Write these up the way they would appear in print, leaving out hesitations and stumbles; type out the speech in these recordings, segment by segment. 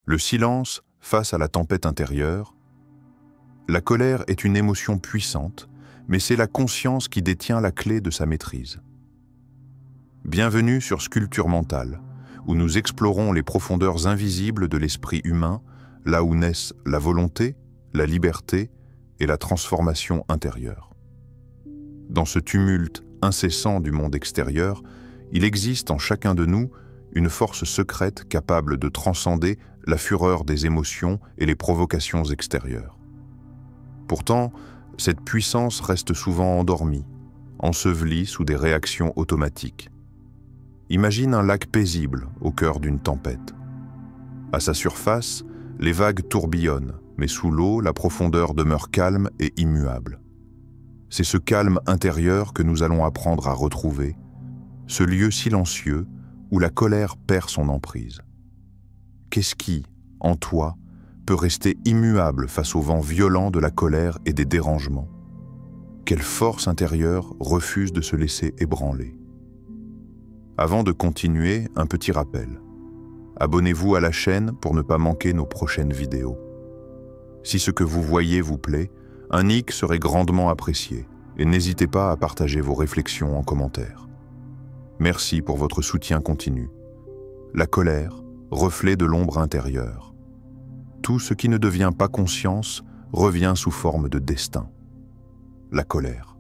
Le silence face à la tempête intérieure. La colère est une émotion puissante, mais c'est la conscience qui détient la clé de sa maîtrise. Bienvenue sur Sculpture mentale, où nous explorons les profondeurs invisibles de l'esprit humain, là où naissent la volonté, la liberté et la transformation intérieure. Dans ce tumulte incessant du monde extérieur, il existe en chacun de nous une force secrète capable de transcender la fureur des émotions et les provocations extérieures. Pourtant, cette puissance reste souvent endormie, ensevelie sous des réactions automatiques. Imagine un lac paisible au cœur d'une tempête. À sa surface, les vagues tourbillonnent, mais sous l'eau, la profondeur demeure calme et immuable. C'est ce calme intérieur que nous allons apprendre à retrouver, ce lieu silencieux où la colère perd son emprise. Qu'est-ce qui, en toi, peut rester immuable face au vent violent de la colère et des dérangements? Quelle force intérieure refuse de se laisser ébranler? Avant de continuer, un petit rappel. Abonnez-vous à la chaîne pour ne pas manquer nos prochaines vidéos. Si ce que vous voyez vous plaît, un like serait grandement apprécié et n'hésitez pas à partager vos réflexions en commentaire. Merci pour votre soutien continu. La colère, reflet de l'ombre intérieure. Tout ce qui ne devient pas conscience revient sous forme de destin. La colère.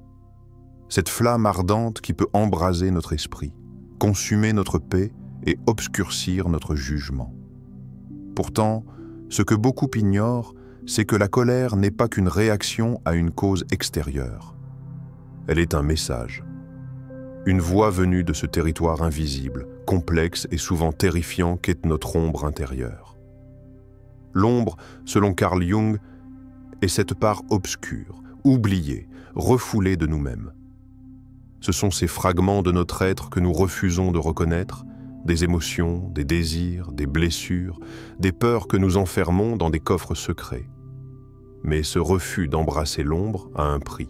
Cette flamme ardente qui peut embraser notre esprit, consumer notre paix et obscurcir notre jugement. Pourtant, ce que beaucoup ignorent, c'est que la colère n'est pas qu'une réaction à une cause extérieure. Elle est un message. Une voix venue de ce territoire invisible, complexe et souvent terrifiant qu'est notre ombre intérieure. L'ombre, selon Carl Jung, est cette part obscure, oubliée, refoulée de nous-mêmes. Ce sont ces fragments de notre être que nous refusons de reconnaître, des émotions, des désirs, des blessures, des peurs que nous enfermons dans des coffres secrets. Mais ce refus d'embrasser l'ombre a un prix.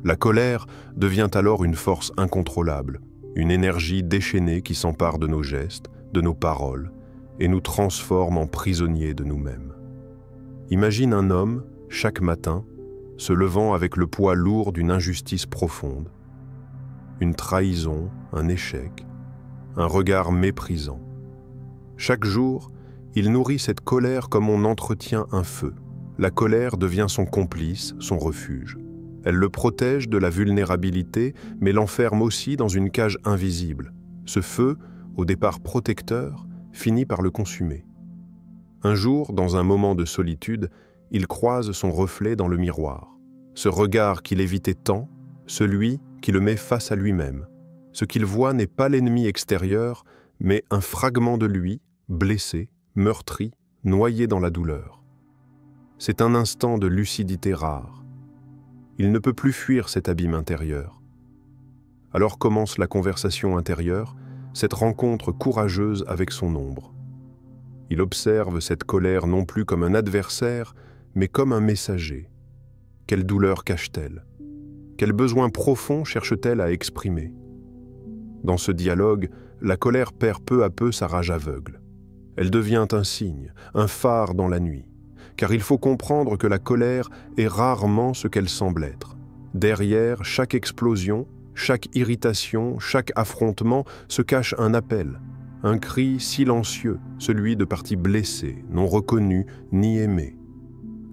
La colère devient alors une force incontrôlable, une énergie déchaînée qui s'empare de nos gestes, de nos paroles, et nous transforme en prisonniers de nous-mêmes. Imagine un homme, chaque matin, se levant avec le poids lourd d'une injustice profonde, une trahison, un échec, un regard méprisant. Chaque jour, il nourrit cette colère comme on entretient un feu. La colère devient son complice, son refuge. Elle le protège de la vulnérabilité, mais l'enferme aussi dans une cage invisible. Ce feu, au départ protecteur, finit par le consumer. Un jour, dans un moment de solitude, il croise son reflet dans le miroir. Ce regard qu'il évitait tant, celui qui le met face à lui-même. Ce qu'il voit n'est pas l'ennemi extérieur, mais un fragment de lui, blessé, meurtri, noyé dans la douleur. C'est un instant de lucidité rare. Il ne peut plus fuir cet abîme intérieur. Alors commence la conversation intérieure, cette rencontre courageuse avec son ombre. Il observe cette colère non plus comme un adversaire, mais comme un messager. Quelle douleur cache-t-elle? Quel besoin profond cherche-t-elle à exprimer? Dans ce dialogue, la colère perd peu à peu sa rage aveugle. Elle devient un signe, un phare dans la nuit. Car il faut comprendre que la colère est rarement ce qu'elle semble être. Derrière chaque explosion, chaque irritation, chaque affrontement se cache un appel, un cri silencieux, celui de parties blessées, non reconnues ni aimées.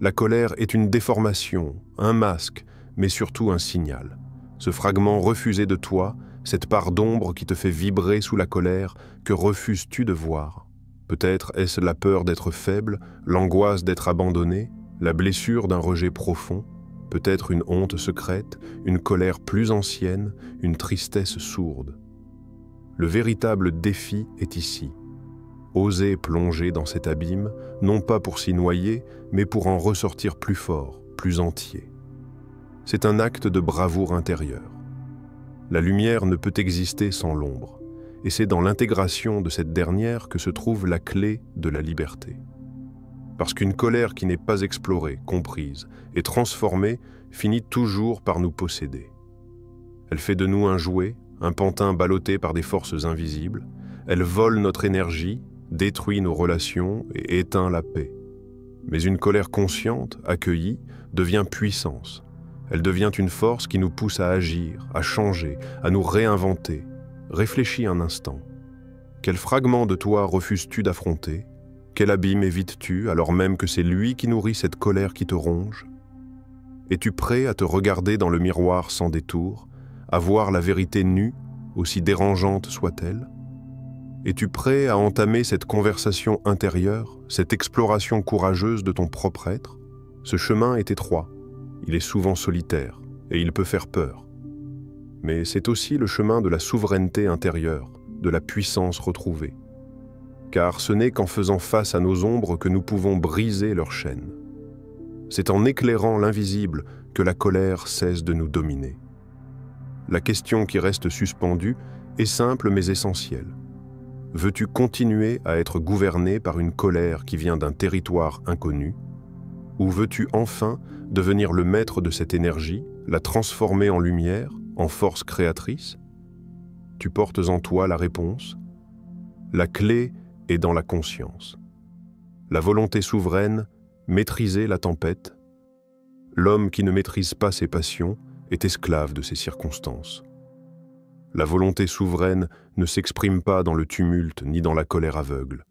La colère est une déformation, un masque, mais surtout un signal. Ce fragment refusé de toi, cette part d'ombre qui te fait vibrer sous la colère, que refuses-tu de voir? Peut-être est-ce la peur d'être faible, l'angoisse d'être abandonné, la blessure d'un rejet profond, peut-être une honte secrète, une colère plus ancienne, une tristesse sourde. Le véritable défi est ici. Oser plonger dans cet abîme, non pas pour s'y noyer, mais pour en ressortir plus fort, plus entier. C'est un acte de bravoure intérieure. La lumière ne peut exister sans l'ombre. Et c'est dans l'intégration de cette dernière que se trouve la clé de la liberté. Parce qu'une colère qui n'est pas explorée, comprise et transformée finit toujours par nous posséder. Elle fait de nous un jouet, un pantin ballotté par des forces invisibles. Elle vole notre énergie, détruit nos relations et éteint la paix. Mais une colère consciente, accueillie, devient puissance. Elle devient une force qui nous pousse à agir, à changer, à nous réinventer. Réfléchis un instant. Quel fragment de toi refuses-tu d'affronter? Quel abîme évites-tu alors même que c'est lui qui nourrit cette colère qui te ronge? Es-tu prêt à te regarder dans le miroir sans détour, à voir la vérité nue, aussi dérangeante soit-elle? Es-tu prêt à entamer cette conversation intérieure, cette exploration courageuse de ton propre être? Ce chemin est étroit, il est souvent solitaire, et il peut faire peur. Mais c'est aussi le chemin de la souveraineté intérieure, de la puissance retrouvée. Car ce n'est qu'en faisant face à nos ombres que nous pouvons briser leurs chaînes. C'est en éclairant l'invisible que la colère cesse de nous dominer. La question qui reste suspendue est simple mais essentielle. Veux-tu continuer à être gouverné par une colère qui vient d'un territoire inconnu? Ou veux-tu enfin devenir le maître de cette énergie, la transformer en lumière, en force créatrice? Tu portes en toi la réponse. La clé est dans la conscience. La volonté souveraine, maîtriser la tempête. L'homme qui ne maîtrise pas ses passions est esclave de ses circonstances. La volonté souveraine ne s'exprime pas dans le tumulte ni dans la colère aveugle.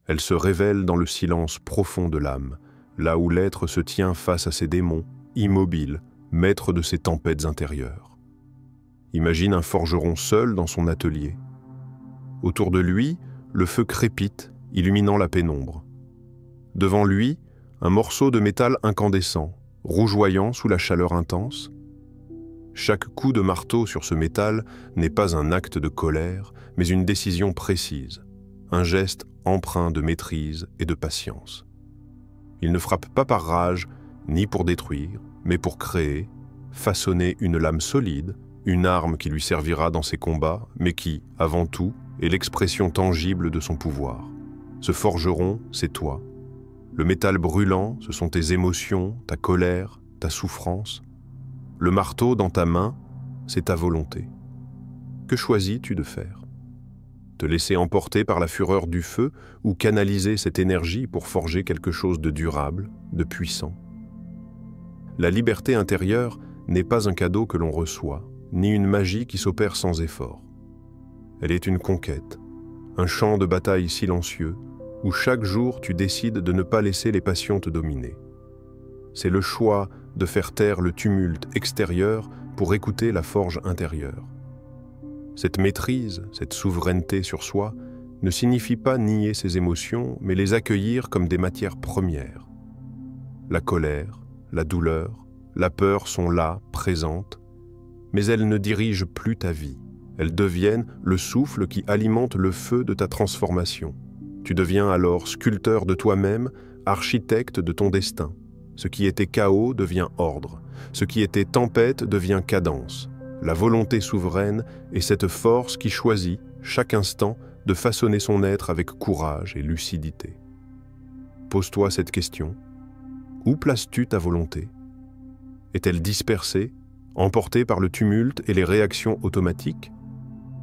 Elle se révèle dans le silence profond de l'âme, là où l'être se tient face à ses démons, immobile, maître de ses tempêtes intérieures. Imagine un forgeron seul dans son atelier. Autour de lui, le feu crépite, illuminant la pénombre. Devant lui, un morceau de métal incandescent, rougeoyant sous la chaleur intense. Chaque coup de marteau sur ce métal n'est pas un acte de colère, mais une décision précise, un geste empreint de maîtrise et de patience. Il ne frappe pas par rage, ni pour détruire, mais pour créer, façonner une lame solide, une arme qui lui servira dans ses combats, mais qui, avant tout, est l'expression tangible de son pouvoir. Ce forgeron, c'est toi. Le métal brûlant, ce sont tes émotions, ta colère, ta souffrance. Le marteau dans ta main, c'est ta volonté. Que choisis-tu de faire? Te laisser emporter par la fureur du feu ou canaliser cette énergie pour forger quelque chose de durable, de puissant? La liberté intérieure n'est pas un cadeau que l'on reçoit, ni une magie qui s'opère sans effort. Elle est une conquête, un champ de bataille silencieux où chaque jour tu décides de ne pas laisser les passions te dominer. C'est le choix de faire taire le tumulte extérieur pour écouter la forge intérieure. Cette maîtrise, cette souveraineté sur soi, ne signifie pas nier ses émotions, mais les accueillir comme des matières premières. La colère, la douleur, la peur sont là, présentes, mais elles ne dirigent plus ta vie. Elles deviennent le souffle qui alimente le feu de ta transformation. Tu deviens alors sculpteur de toi-même, architecte de ton destin. Ce qui était chaos devient ordre. Ce qui était tempête devient cadence. La volonté souveraine est cette force qui choisit, chaque instant, de façonner son être avec courage et lucidité. Pose-toi cette question. Où places-tu ta volonté? Est-elle dispersée, emportée par le tumulte et les réactions automatiques?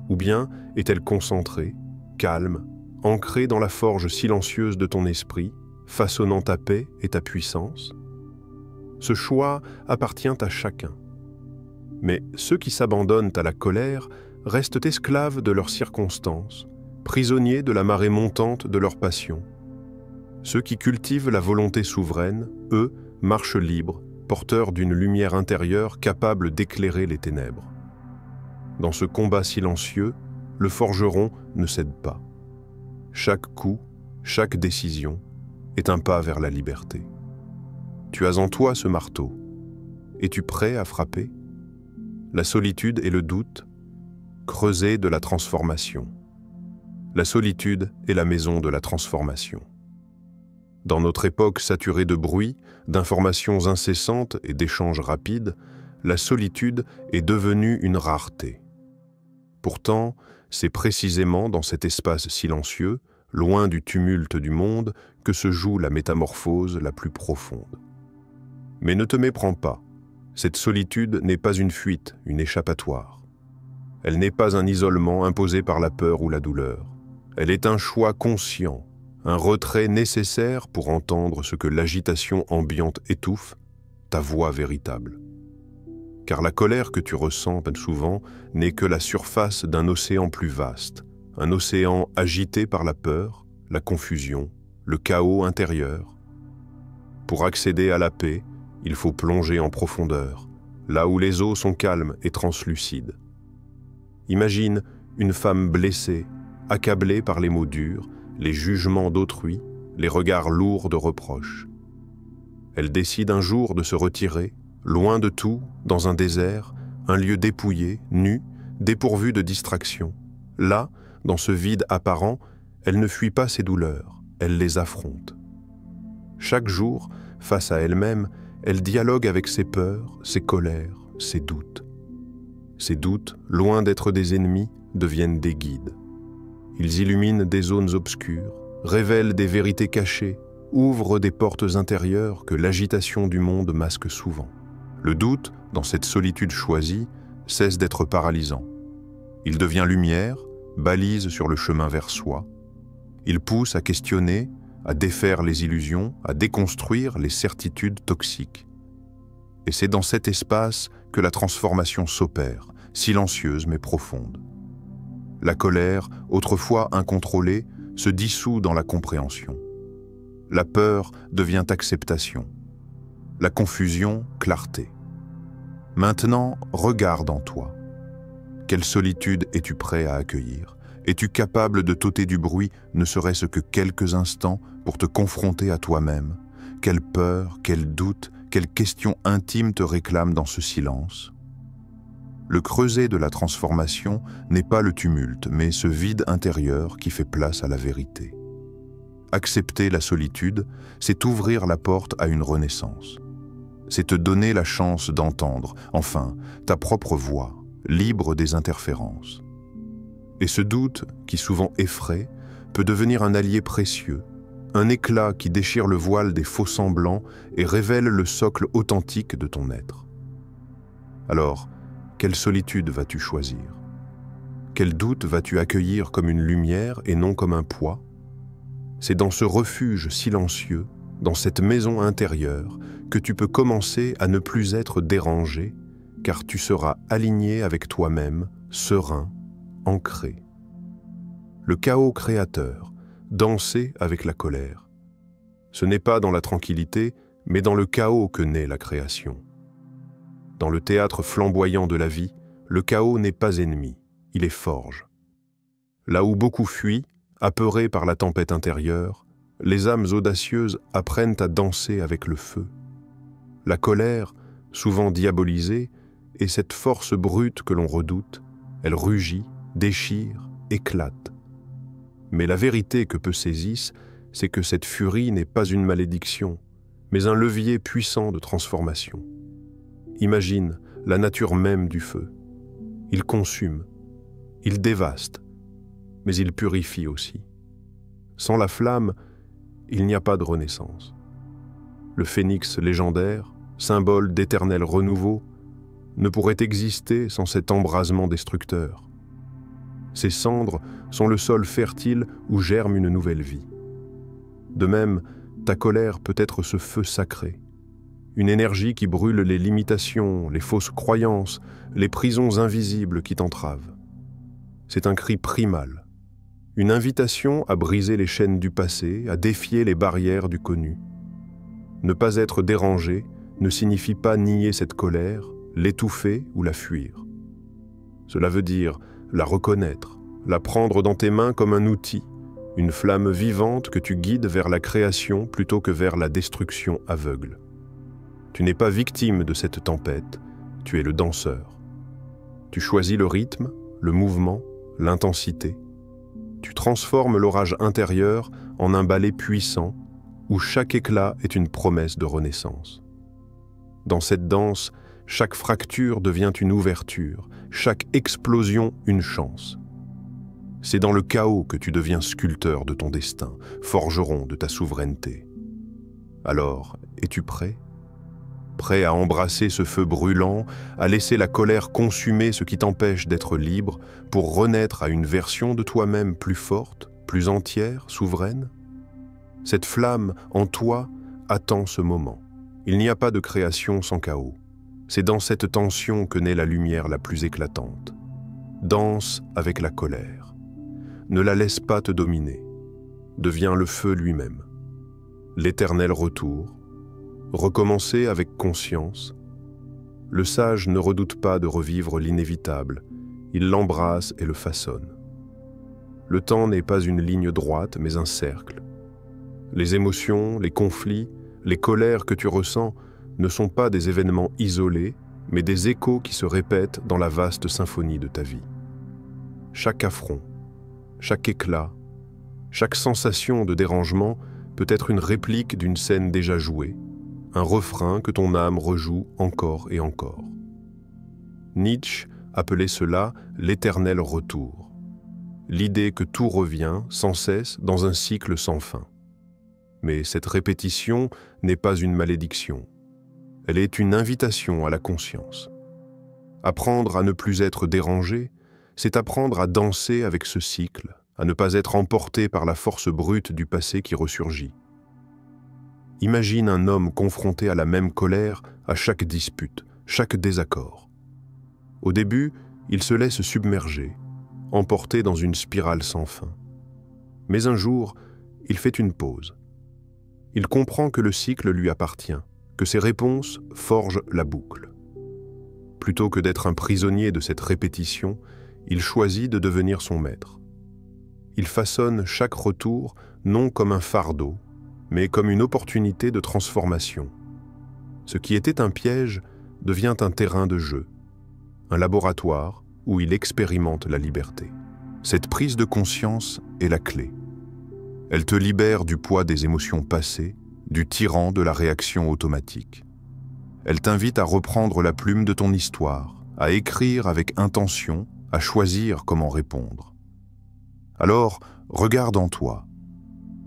Ou bien est-elle concentrée, calme, ancrée dans la forge silencieuse de ton esprit, façonnant ta paix et ta puissance? Ce choix appartient à chacun. Mais ceux qui s'abandonnent à la colère restent esclaves de leurs circonstances, prisonniers de la marée montante de leurs passions. Ceux qui cultivent la volonté souveraine, eux, marchent libres, porteurs d'une lumière intérieure capable d'éclairer les ténèbres. Dans ce combat silencieux, le forgeron ne cède pas. Chaque coup, chaque décision est un pas vers la liberté. Tu as en toi ce marteau. Es-tu prêt à frapper? La solitude et le doute, creuset de la transformation. La solitude est la maison de la transformation. Dans notre époque saturée de bruit, d'informations incessantes et d'échanges rapides, la solitude est devenue une rareté. Pourtant, c'est précisément dans cet espace silencieux, loin du tumulte du monde, que se joue la métamorphose la plus profonde. Mais ne te méprends pas, cette solitude n'est pas une fuite, une échappatoire. Elle n'est pas un isolement imposé par la peur ou la douleur. Elle est un choix conscient, un retrait nécessaire pour entendre ce que l'agitation ambiante étouffe, ta voix véritable. Car la colère que tu ressens souvent n'est que la surface d'un océan plus vaste, un océan agité par la peur, la confusion, le chaos intérieur. Pour accéder à la paix, il faut plonger en profondeur, là où les eaux sont calmes et translucides. Imagine une femme blessée, accablée par les mots durs, les jugements d'autrui, les regards lourds de reproches. Elle décide un jour de se retirer, loin de tout, dans un désert, un lieu dépouillé, nu, dépourvu de distraction. Là, dans ce vide apparent, elle ne fuit pas ses douleurs, elle les affronte. Chaque jour, face à elle-même, elle dialogue avec ses peurs, ses colères, ses doutes. Ces doutes, loin d'être des ennemis, deviennent des guides. Ils illuminent des zones obscures, révèlent des vérités cachées, ouvrent des portes intérieures que l'agitation du monde masque souvent. Le doute, dans cette solitude choisie, cesse d'être paralysant. Il devient lumière, balise sur le chemin vers soi. Il pousse à questionner, à défaire les illusions, à déconstruire les certitudes toxiques. Et c'est dans cet espace que la transformation s'opère, silencieuse mais profonde. La colère, autrefois incontrôlée, se dissout dans la compréhension. La peur devient acceptation. La confusion, clarté. Maintenant, regarde en toi. Quelle solitude es-tu prêt à accueillir? Es-tu capable de t'ôter du bruit, ne serait-ce que quelques instants, pour te confronter à toi-même? Quelle peur, quel doute, quelle question intime te réclame dans ce silence? Le creuset de la transformation n'est pas le tumulte, mais ce vide intérieur qui fait place à la vérité. Accepter la solitude, c'est ouvrir la porte à une renaissance. C'est te donner la chance d'entendre, enfin, ta propre voix, libre des interférences. Et ce doute, qui souvent effraie, peut devenir un allié précieux, un éclat qui déchire le voile des faux semblants et révèle le socle authentique de ton être. Alors, quelle solitude vas-tu choisir? Quel doute vas-tu accueillir comme une lumière et non comme un poids? C'est dans ce refuge silencieux, dans cette maison intérieure, que tu peux commencer à ne plus être dérangé, car tu seras aligné avec toi-même, serein, ancré. Le chaos créateur, danser avec la colère. Ce n'est pas dans la tranquillité, mais dans le chaos que naît la création. Dans le théâtre flamboyant de la vie, le chaos n'est pas ennemi, il est forge. Là où beaucoup fuient, apeurés par la tempête intérieure, les âmes audacieuses apprennent à danser avec le feu. La colère, souvent diabolisée, est cette force brute que l'on redoute, elle rugit, déchire, éclate. Mais la vérité que peu saisissent, c'est que cette furie n'est pas une malédiction, mais un levier puissant de transformation. Imagine la nature même du feu. Il consume, il dévaste, mais il purifie aussi. Sans la flamme, il n'y a pas de renaissance. Le phénix légendaire, symbole d'éternel renouveau, ne pourrait exister sans cet embrasement destructeur. Ces cendres sont le sol fertile où germe une nouvelle vie. De même, ta colère peut être ce feu sacré, une énergie qui brûle les limitations, les fausses croyances, les prisons invisibles qui t'entravent. C'est un cri primal, une invitation à briser les chaînes du passé, à défier les barrières du connu. Ne pas être dérangé ne signifie pas nier cette colère, l'étouffer ou la fuir. Cela veut dire la reconnaître, la prendre dans tes mains comme un outil, une flamme vivante que tu guides vers la création plutôt que vers la destruction aveugle. Tu n'es pas victime de cette tempête, tu es le danseur. Tu choisis le rythme, le mouvement, l'intensité. Tu transformes l'orage intérieur en un ballet puissant où chaque éclat est une promesse de renaissance. Dans cette danse, chaque fracture devient une ouverture, chaque explosion une chance. C'est dans le chaos que tu deviens sculpteur de ton destin, forgeron de ta souveraineté. Alors, es-tu prêt? Prêt à embrasser ce feu brûlant, à laisser la colère consumer ce qui t'empêche d'être libre pour renaître à une version de toi-même plus forte, plus entière, souveraine? Cette flamme en toi attend ce moment. Il n'y a pas de création sans chaos. C'est dans cette tension que naît la lumière la plus éclatante. Danse avec la colère. Ne la laisse pas te dominer. Deviens le feu lui-même. L'éternel retour. Recommencer avec conscience. Le sage ne redoute pas de revivre l'inévitable. Il l'embrasse et le façonne. Le temps n'est pas une ligne droite, mais un cercle. Les émotions, les conflits, les colères que tu ressens ne sont pas des événements isolés, mais des échos qui se répètent dans la vaste symphonie de ta vie. Chaque affront, chaque éclat, chaque sensation de dérangement peut être une réplique d'une scène déjà jouée, un refrain que ton âme rejoue encore et encore. Nietzsche appelait cela l'éternel retour, l'idée que tout revient sans cesse dans un cycle sans fin. Mais cette répétition n'est pas une malédiction. Elle est une invitation à la conscience. Apprendre à ne plus être dérangé, c'est apprendre à danser avec ce cycle, à ne pas être emporté par la force brute du passé qui ressurgit. Imagine un homme confronté à la même colère à chaque dispute, chaque désaccord. Au début, il se laisse submerger, emporté dans une spirale sans fin. Mais un jour, il fait une pause. Il comprend que le cycle lui appartient, que ses réponses forgent la boucle. Plutôt que d'être un prisonnier de cette répétition, il choisit de devenir son maître. Il façonne chaque retour non comme un fardeau, mais comme une opportunité de transformation. Ce qui était un piège devient un terrain de jeu, un laboratoire où il expérimente la liberté. Cette prise de conscience est la clé. Elle te libère du poids des émotions passées, du tyran de la réaction automatique. Elle t'invite à reprendre la plume de ton histoire, à écrire avec intention, à choisir comment répondre. Alors, regarde en toi.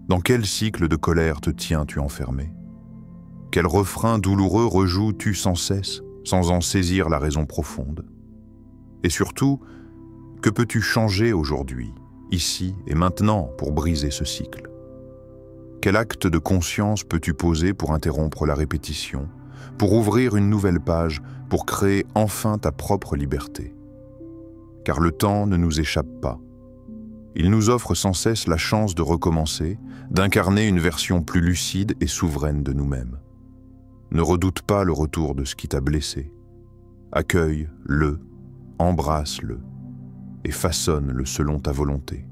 Dans quel cycle de colère te tiens-tu enfermé? Quel refrain douloureux rejoues-tu sans cesse, sans en saisir la raison profonde? Et surtout, que peux-tu changer aujourd'hui, ici et maintenant, pour briser ce cycle? Quel acte de conscience peux-tu poser pour interrompre la répétition, pour ouvrir une nouvelle page, pour créer enfin ta propre liberté? Car le temps ne nous échappe pas. Il nous offre sans cesse la chance de recommencer, d'incarner une version plus lucide et souveraine de nous-mêmes. Ne redoute pas le retour de ce qui t'a blessé. Accueille-le, embrasse-le et façonne-le selon ta volonté.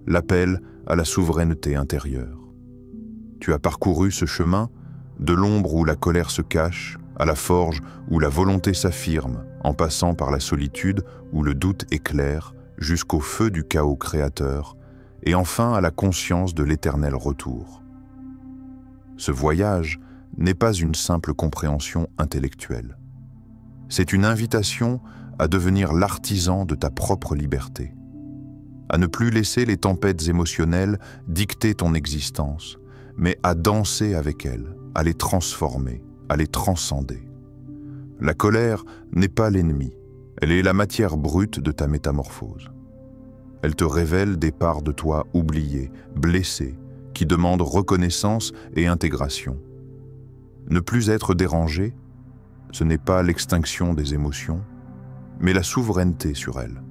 L'appel à la souveraineté intérieure. Tu as parcouru ce chemin, de l'ombre où la colère se cache, à la forge où la volonté s'affirme, en passant par la solitude où le doute éclaire, jusqu'au feu du chaos créateur, et enfin à la conscience de l'éternel retour. Ce voyage n'est pas une simple compréhension intellectuelle. C'est une invitation à devenir l'artisan de ta propre liberté, à ne plus laisser les tempêtes émotionnelles dicter ton existence, mais à danser avec elles, à les transformer, à les transcender. La colère n'est pas l'ennemi, elle est la matière brute de ta métamorphose. Elle te révèle des parts de toi oubliées, blessées, qui demandent reconnaissance et intégration. Ne plus être dérangé, ce n'est pas l'extinction des émotions, mais la souveraineté sur elles.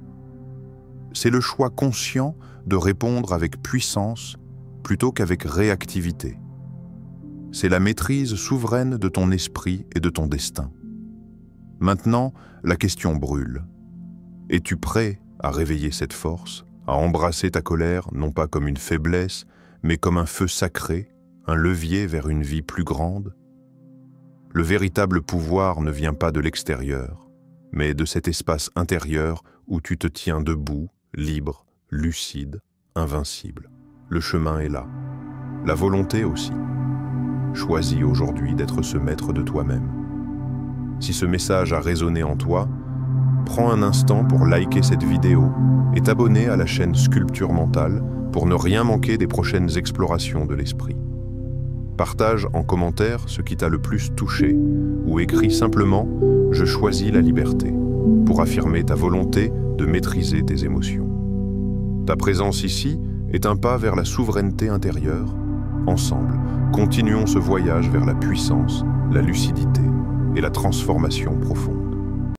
C'est le choix conscient de répondre avec puissance plutôt qu'avec réactivité. C'est la maîtrise souveraine de ton esprit et de ton destin. Maintenant, la question brûle. Es-tu prêt à réveiller cette force, à embrasser ta colère non pas comme une faiblesse, mais comme un feu sacré, un levier vers une vie plus grande? Le véritable pouvoir ne vient pas de l'extérieur, mais de cet espace intérieur où tu te tiens debout, libre, lucide, invincible. Le chemin est là. La volonté aussi. Choisis aujourd'hui d'être ce maître de toi-même. Si ce message a résonné en toi, prends un instant pour liker cette vidéo et t'abonner à la chaîne Sculpture Mentale pour ne rien manquer des prochaines explorations de l'esprit. Partage en commentaire ce qui t'a le plus touché ou écris simplement « Je choisis la liberté » pour affirmer ta volonté de maîtriser tes émotions. Ta présence ici est un pas vers la souveraineté intérieure, Ensemble, continuons ce voyage vers la puissance, la lucidité et la transformation profonde.